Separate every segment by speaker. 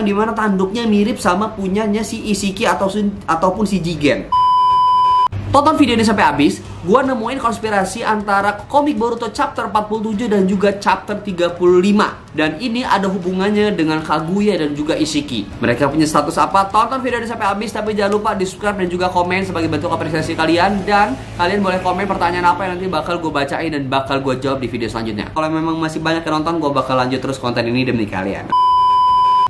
Speaker 1: di mana tanduknya mirip sama punyanya si Ishiki ataupun si Jigen. Tonton video ini sampai habis. Gua nemuin konspirasi antara komik Boruto chapter 47 dan juga chapter 35. Dan ini ada hubungannya dengan Kaguya dan juga Ishiki. Mereka punya status apa? Tonton video ini sampai habis. Tapi jangan lupa di subscribe dan juga komen sebagai bentuk apresiasi kalian. Dan kalian boleh komen pertanyaan apa yang nanti bakal gue bacain dan bakal gue jawab di video selanjutnya. Kalau memang masih banyak yang nonton, gue bakal lanjut terus konten ini demi kalian.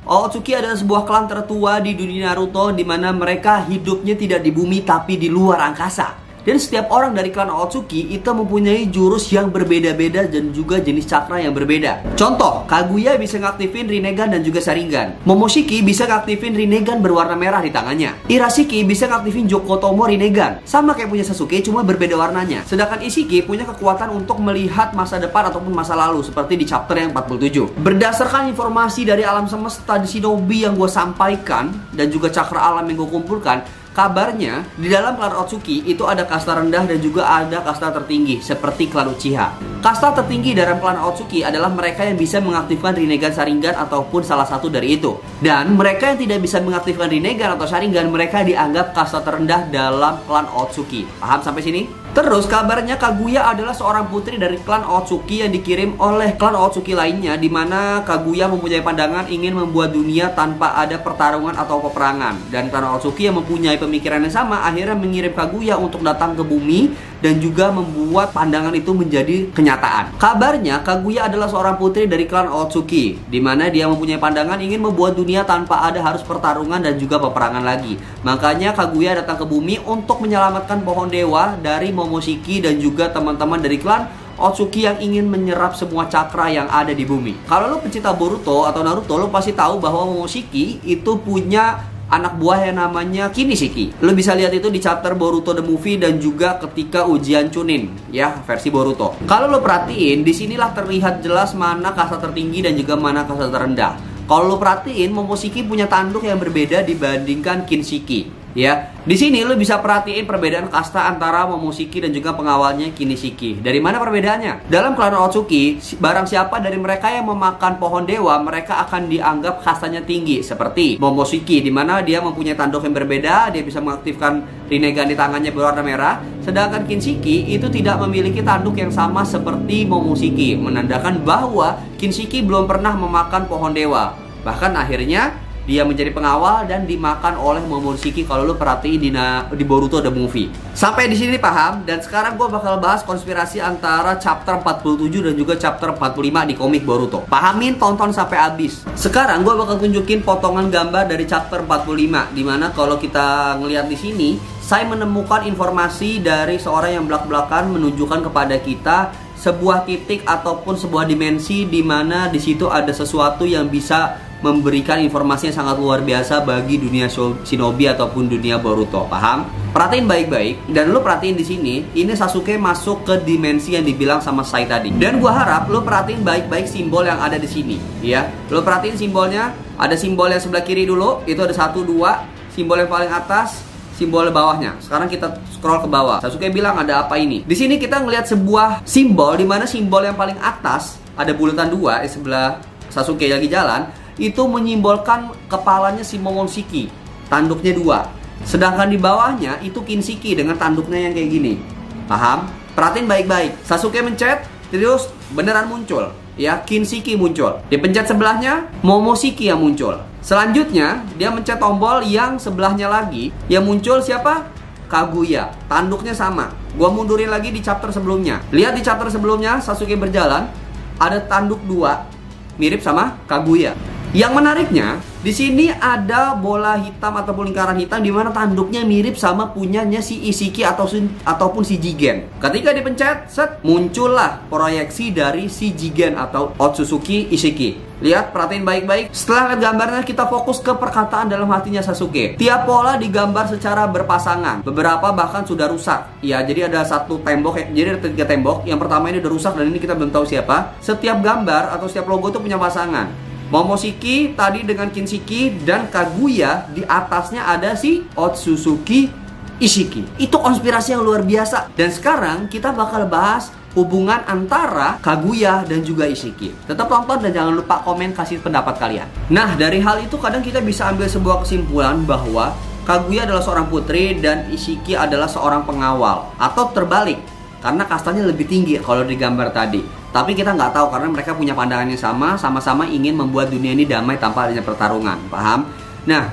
Speaker 1: Otsutsuki adalah sebuah klan tertua di dunia Naruto, di mana mereka hidupnya tidak di bumi tapi di luar angkasa. Dan setiap orang dari klan Otsutsuki itu mempunyai jurus yang berbeda-beda dan juga jenis cakra yang berbeda. Contoh, Kaguya bisa ngaktifin Rinnegan dan juga Sharingan. Momoshiki bisa ngaktifin Rinnegan berwarna merah di tangannya. Irashiki bisa ngaktifin Jokotomo Rinnegan. Sama kayak punya Sasuke, cuma berbeda warnanya. Sedangkan Ishiki punya kekuatan untuk melihat masa depan ataupun masa lalu, seperti di chapter yang 47. Berdasarkan informasi dari alam semesta di Shinobi yang gue sampaikan, dan juga cakra alam yang gue kumpulkan, kabarnya di dalam klan Otsutsuki itu ada kasta rendah dan juga ada kasta tertinggi seperti klan Uchiha. Kasta tertinggi dalam klan Otsutsuki adalah mereka yang bisa mengaktifkan Rinnegan Sharingan ataupun salah satu dari itu. Dan mereka yang tidak bisa mengaktifkan Rinnegan atau Sharingan, mereka dianggap kasta terendah dalam klan Otsutsuki. Paham sampai sini? Terus kabarnya Kaguya adalah seorang putri dari klan Otsutsuki yang dikirim oleh klan Otsutsuki lainnya, di mana Kaguya mempunyai pandangan ingin membuat dunia tanpa ada pertarungan atau peperangan. Dan klan Otsutsuki yang mempunyai pemikiran yang sama akhirnya mengirim Kaguya untuk datang ke bumi dan juga membuat pandangan itu menjadi kenyataan. Kabarnya Kaguya adalah seorang putri dari klan Otsutsuki, di mana dia mempunyai pandangan ingin membuat dunia tanpa ada harus pertarungan dan juga peperangan lagi. Makanya Kaguya datang ke bumi untuk menyelamatkan pohon dewa dari Momoshiki dan juga teman-teman dari klan Otsutsuki yang ingin menyerap semua cakra yang ada di bumi. Kalau lo pecinta Boruto atau Naruto, lo pasti tahu bahwa Momoshiki itu punya anak buah yang namanya Kinishiki. Lo bisa lihat itu di chapter Boruto the Movie dan juga ketika ujian Chunin, ya, versi Boruto. Kalau lo perhatiin, disinilah terlihat jelas mana kasta tertinggi dan juga mana kasta terendah. Kalau lo perhatiin, Momoshiki punya tanduk yang berbeda dibandingkan Kinshiki. Ya, di sini lo bisa perhatiin perbedaan kasta antara Momoshiki dan juga pengawalnya Kinishiki. Dari mana perbedaannya? Dalam klan Otsutsuki, barang siapa dari mereka yang memakan pohon dewa, mereka akan dianggap kastanya tinggi. Seperti Momoshiki, di mana dia mempunyai tanduk yang berbeda, dia bisa mengaktifkan Rinnegan di tangannya berwarna merah. Sedangkan Kinshiki itu tidak memiliki tanduk yang sama seperti Momoshiki, menandakan bahwa Kinshiki belum pernah memakan pohon dewa. Bahkan akhirnya dia menjadi pengawal dan dimakan oleh Momoshiki kalau lu perhatiin di Boruto the Movie. Sampai di sini paham? Dan sekarang gue bakal bahas konspirasi antara chapter 47 dan juga chapter 45 di komik Boruto. Pahamin, tonton sampai habis. Sekarang gue bakal tunjukin potongan gambar dari chapter 45, dimana kalau kita ngelihat di sini, saya menemukan informasi dari seorang yang belak-belakan menunjukkan kepada kita sebuah titik ataupun sebuah dimensi di mana di situ ada sesuatu yang bisa memberikan informasi yang sangat luar biasa bagi dunia Shinobi ataupun dunia Boruto. Paham? Perhatiin baik-baik, dan lu perhatiin di sini, ini Sasuke masuk ke dimensi yang dibilang sama Sai tadi. Dan gua harap lu perhatiin baik-baik simbol yang ada di sini, ya. Lu perhatiin simbolnya, ada simbol yang sebelah kiri dulu, itu ada 1, 2, simbol yang paling atas, simbol bawahnya. Sekarang kita scroll ke bawah. Sasuke bilang ada apa ini? Di sini kita ngelihat sebuah simbol di mana simbol yang paling atas ada bulatan 2 di sebelah Sasuke lagi jalan. Itu menyimbolkan kepalanya si Momoshiki, tanduknya 2. Sedangkan di bawahnya itu Kinshiki dengan tanduknya yang kayak gini. Paham? Perhatiin baik-baik. Sasuke mencet, terus beneran muncul, ya, Kinshiki muncul. Dipencet sebelahnya, Momoshiki yang muncul. Selanjutnya dia mencet tombol yang sebelahnya lagi, yang muncul siapa? Kaguya. Tanduknya sama. Gua mundurin lagi di chapter sebelumnya. Lihat di chapter sebelumnya Sasuke berjalan, ada tanduk 2 mirip sama Kaguya. Yang menariknya, di sini ada bola hitam ataupun lingkaran hitam di mana tanduknya mirip sama punyanya si Ishiki ataupun si Jigen. Ketika dipencet, set, muncullah proyeksi dari si Jigen atau Otsutsuki Ishiki. Lihat, perhatiin baik-baik. Setelah lihat gambarnya, kita fokus ke perkataan dalam hatinya Sasuke. Tiap pola digambar secara berpasangan. Beberapa bahkan sudah rusak. Ya, jadi ada satu tembok, jadi ada 3 tembok. Yang pertama ini udah rusak dan ini kita belum tahu siapa. Setiap gambar atau setiap logo itu punya pasangan. Momoshiki tadi dengan Kinshiki dan Kaguya, di atasnya ada si Otsutsuki Ishiki. Itu konspirasi yang luar biasa. Dan sekarang kita bakal bahas hubungan antara Kaguya dan juga Ishiki. Tetap tonton dan jangan lupa komen kasih pendapat kalian. Nah, dari hal itu kadang kita bisa ambil sebuah kesimpulan bahwa Kaguya adalah seorang putri dan Ishiki adalah seorang pengawal. Atau terbalik, karena kastanya lebih tinggi kalau di gambar tadi. Tapi kita nggak tahu karena mereka punya pandangan yang sama, sama-sama ingin membuat dunia ini damai tanpa adanya pertarungan. Paham? Nah,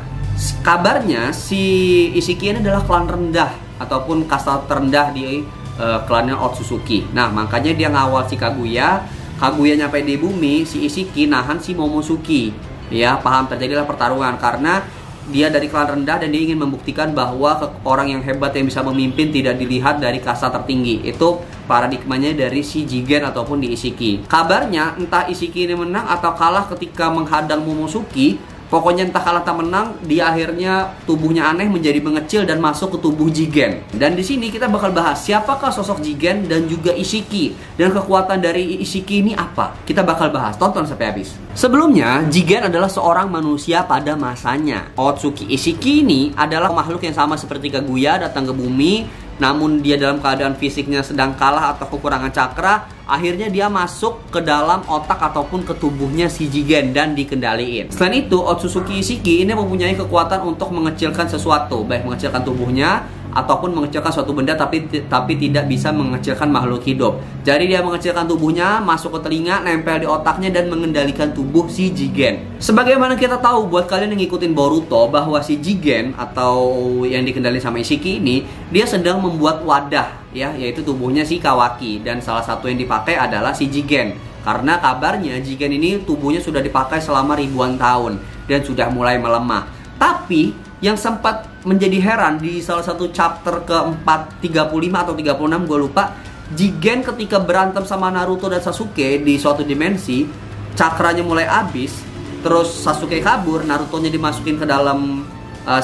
Speaker 1: kabarnya si Ishiki ini adalah klan rendah ataupun kasta terendah di klannya Otsutsuki. Nah, makanya dia ngawal si Kaguya. Kaguya nyampe di bumi, si Ishiki nahan si Momosuke. Ya, paham, terjadilah pertarungan karena dia dari klan rendah dan dia ingin membuktikan bahwa orang yang hebat yang bisa memimpin tidak dilihat dari kasta tertinggi. Itu paradigmanya dari si Jigen ataupun di Ishiki. Kabarnya entah Ishiki ini menang atau kalah ketika menghadang Momosuke. Pokoknya entah kalah tak menang, dia akhirnya tubuhnya aneh menjadi mengecil dan masuk ke tubuh Jigen. Dan di sini kita bakal bahas siapakah sosok Jigen dan juga Ishiki dan kekuatan dari Ishiki ini apa. Kita bakal bahas, tonton sampai habis. Sebelumnya, Jigen adalah seorang manusia pada masanya. Otsutsuki Ishiki ini adalah makhluk yang sama seperti Kaguya, datang ke bumi. Namun dia dalam keadaan fisiknya sedang kalah atau kekurangan cakra. Akhirnya dia masuk ke dalam otak ataupun ke tubuhnya si Jigen dan dikendaliin. Selain itu, Otsutsuki Ishiki ini mempunyai kekuatan untuk mengecilkan sesuatu, baik mengecilkan tubuhnya ataupun mengecilkan suatu benda tapi tidak bisa mengecilkan makhluk hidup. Jadi dia mengecilkan tubuhnya, masuk ke telinga, nempel di otaknya dan mengendalikan tubuh si Jigen. Sebagaimana kita tahu buat kalian yang ngikutin Boruto bahwa si Jigen atau yang dikendalikan sama Ishiki ini dia sedang membuat wadah ya, yaitu tubuhnya si Kawaki dan salah satu yang dipakai adalah si Jigen. Karena kabarnya Jigen ini tubuhnya sudah dipakai selama ribuan tahun dan sudah mulai melemah. Tapi yang sempat menjadi heran di salah satu chapter ke-4 35 atau 36 gue lupa, Jigen ketika berantem sama Naruto dan Sasuke di suatu dimensi, cakranya mulai habis, terus Sasuke kabur, Naruto-nya dimasukin ke dalam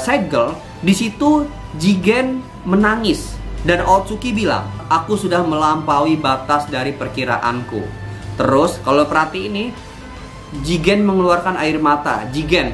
Speaker 1: segel. Di situ Jigen menangis dan Otsutsuki bilang, "Aku sudah melampaui batas dari perkiraanku." Terus kalau perhati ini, Jigen mengeluarkan air mata.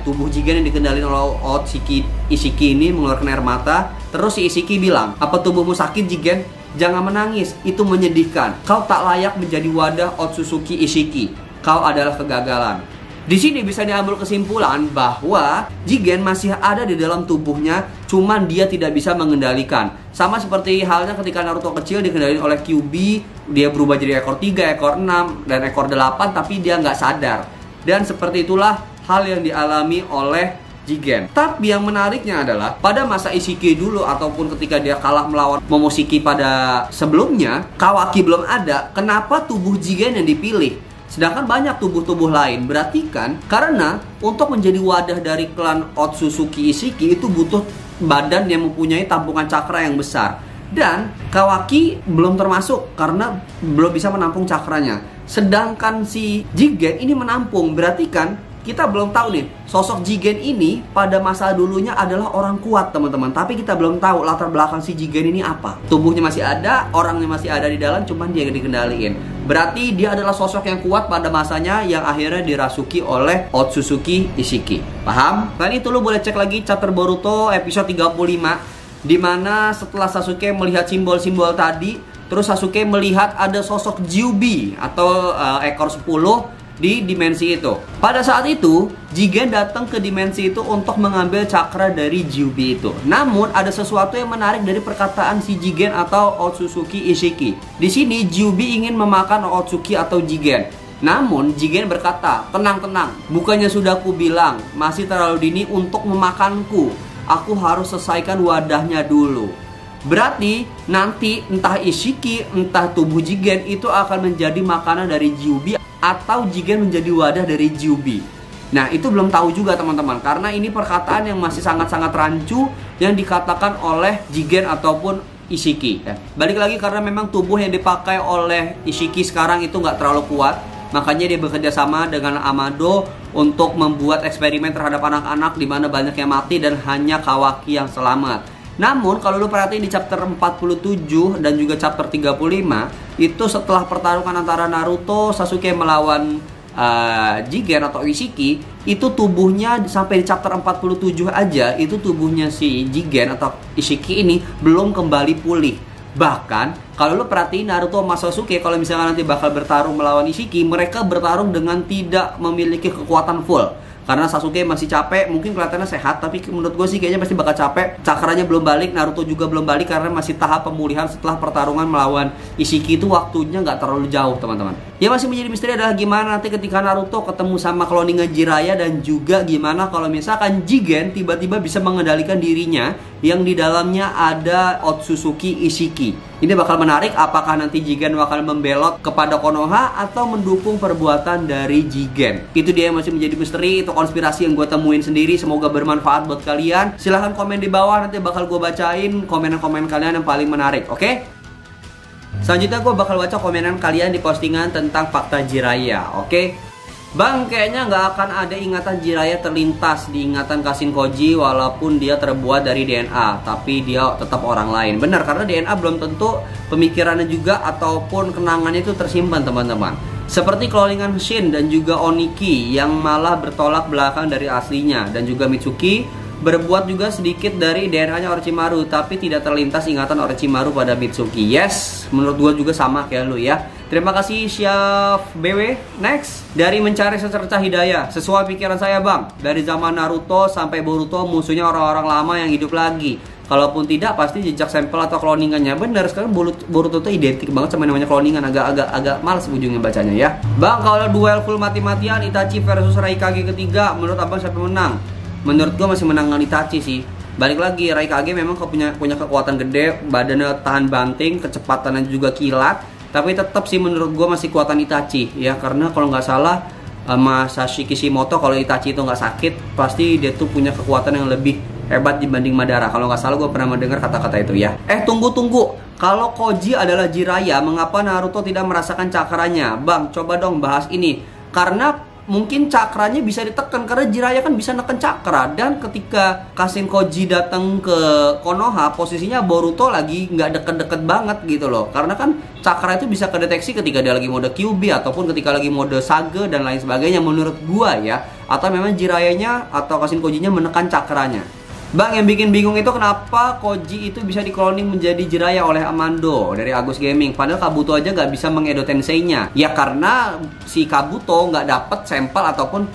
Speaker 1: Tubuh Jigen yang dikendalikan oleh Otsutsuki Ishiki ini mengeluarkan air mata. Terus si Ishiki bilang, "Apa tubuhmu sakit, Jigen? Jangan menangis, itu menyedihkan. Kau tak layak menjadi wadah Otsutsuki Ishiki. Kau adalah kegagalan." Di sini bisa diambil kesimpulan bahwa Jigen masih ada di dalam tubuhnya, cuman dia tidak bisa mengendalikan. Sama seperti halnya ketika Naruto kecil dikendalikan oleh Kyuubi, dia berubah jadi ekor 3, ekor 6, dan ekor 8, tapi dia nggak sadar. Dan seperti itulah hal yang dialami oleh Jigen. Tapi yang menariknya adalah pada masa Ishiki dulu ataupun ketika dia kalah melawan Momoshiki pada sebelumnya, Kawaki belum ada. Kenapa tubuh Jigen yang dipilih? Sedangkan banyak tubuh-tubuh lain. Berarti kan karena untuk menjadi wadah dari klan Otsutsuki Ishiki itu butuh badan yang mempunyai tampungan cakra yang besar. Dan Kawaki belum termasuk karena belum bisa menampung cakranya. Sedangkan si Jigen ini menampung. Berarti kan kita belum tahu nih, sosok Jigen ini pada masa dulunya adalah orang kuat teman-teman. Tapi kita belum tahu latar belakang si Jigen ini apa. Tubuhnya masih ada, orangnya masih ada di dalam, cuman dia yang dikendaliin. Berarti dia adalah sosok yang kuat pada masanya yang akhirnya dirasuki oleh Otsutsuki Ishiki. Paham? Selain itu lo boleh cek lagi chapter Boruto episode 35, dimana setelah Sasuke melihat simbol-simbol tadi, terus Sasuke melihat ada sosok Kyuubi atau ekor 10 di dimensi itu. Pada saat itu, Jigen datang ke dimensi itu untuk mengambil cakra dari Kyuubi itu. Namun ada sesuatu yang menarik dari perkataan si Jigen atau Otsutsuki Ishiki. Di sini Kyuubi ingin memakan Otsutsuki atau Jigen. Namun Jigen berkata, "Tenang-tenang, bukannya sudah aku bilang masih terlalu dini untuk memakanku. Aku harus selesaikan wadahnya dulu." Berarti nanti entah Ishiki, entah tubuh Jigen itu akan menjadi makanan dari Kyuubi atau Jigen menjadi wadah dari Kyuubi. Nah, itu belum tahu juga teman-teman, karena ini perkataan yang masih sangat-sangat rancu yang dikatakan oleh Jigen ataupun Ishiki. Balik lagi karena memang tubuh yang dipakai oleh Ishiki sekarang itu nggak terlalu kuat, makanya dia bekerja sama dengan Amado untuk membuat eksperimen terhadap anak-anak di mana banyak yang mati dan hanya Kawaki yang selamat. Namun kalau lu perhatiin di chapter 47 dan juga chapter 35, itu setelah pertarungan antara Naruto, Sasuke melawan Jigen atau Ishiki, itu tubuhnya sampai di chapter 47 aja, itu tubuhnya si Jigen atau Ishiki ini belum kembali pulih. Bahkan Kalau lu perhatiin Naruto sama Sasuke kalau misalnya nanti bakal bertarung melawan Ishiki, mereka bertarung dengan tidak memiliki kekuatan full. Karena Sasuke masih capek, mungkin kelihatannya sehat, tapi menurut gue sih kayaknya pasti bakal capek. Cakranya belum balik, Naruto juga belum balik karena masih tahap pemulihan setelah pertarungan melawan Ishiki itu waktunya nggak terlalu jauh, teman-teman. Yang masih menjadi misteri adalah gimana nanti ketika Naruto ketemu sama cloningan Jiraiya dan juga gimana kalau misalkan Jigen tiba-tiba bisa mengendalikan dirinya yang di dalamnya ada Otsutsuki Ishiki. Ini bakal menarik, apakah nanti Jigen bakal membelot kepada Konoha atau mendukung perbuatan dari Jigen. Itu dia yang masih menjadi misteri, itu konspirasi yang gue temuin sendiri. Semoga bermanfaat buat kalian. Silahkan komen di bawah, nanti bakal gue bacain komen-komen kalian yang paling menarik, oke? Selanjutnya gue bakal baca komenan kalian di postingan tentang fakta Jiraiya, oke? Bang, kayaknya nggak akan ada ingatan Jiraiya terlintas di ingatan Kashin Koji walaupun dia terbuat dari DNA, tapi dia tetap orang lain. Benar, karena DNA belum tentu pemikirannya juga ataupun kenangannya itu tersimpan, teman-teman. Seperti cloningan Shin dan juga Oniki yang malah bertolak belakang dari aslinya, dan juga Mitsuki berbuat juga sedikit dari DNA-nya Orochimaru, tapi tidak terlintas ingatan Orochimaru pada Mitsuki. Yes, menurut gua juga sama kayak lu ya. Terima kasih Chef BW. Next, dari mencari secercah hidayah. Sesuai pikiran saya bang, dari zaman Naruto sampai Boruto musuhnya orang-orang lama yang hidup lagi. Kalaupun tidak, pasti jejak sampel atau cloningannya. Bener, sekarang Boruto tuh identik banget sama namanya cloningan. Agak males ujungnya bacanya ya. Bang, kalau duel full mati-matian Itachi versus Raikage ketiga, menurut abang siapa menang? Menurut gua masih menang Itachi sih. Balik lagi, Raikage memang punya kekuatan gede, badannya tahan banting, kecepatannya juga kilat. Tapi tetap sih menurut gue masih kuatan Itachi ya, karena kalau nggak salah Masashi Kishimoto kalau Itachi itu nggak sakit pasti dia tuh punya kekuatan yang lebih hebat dibanding Madara. Kalau nggak salah gue pernah mendengar kata-kata itu ya. Tunggu, kalau Koji adalah Jiraiya, mengapa Naruto tidak merasakan cakranya? Bang, coba dong bahas ini. Karena mungkin cakranya bisa ditekan karena Jiraiya kan bisa neken cakra, dan ketika Kashin Koji datang ke Konoha posisinya Boruto lagi nggak deket-deket banget gitu loh, karena kan cakra itu bisa kedeteksi ketika dia lagi mode QB ataupun ketika lagi mode Sage dan lain sebagainya menurut gua ya, atau memang Jiraiya-nya atau Kashin Koji-nya menekan cakranya. Bang, yang bikin bingung itu kenapa Koji itu bisa dikloning menjadi Jiraiya oleh Amando dari Agus Gaming, padahal Kabuto aja nggak bisa mengedo Tensei-nya. Ya karena si Kabuto nggak dapet sampel ataupun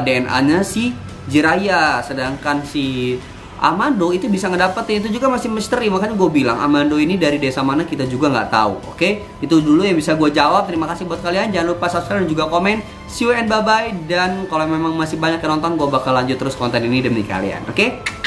Speaker 1: DNA-nya si Jiraiya, sedangkan si Amando itu bisa ngedapetin. Itu juga masih misteri, makanya gue bilang Amando ini dari desa mana kita juga nggak tahu. Oke, itu dulu yang bisa gue jawab. Terima kasih buat kalian, jangan lupa subscribe dan juga komen. See you and bye bye. Dan kalau memang masih banyak yang nonton, gue bakal lanjut terus konten ini demi kalian. Oke?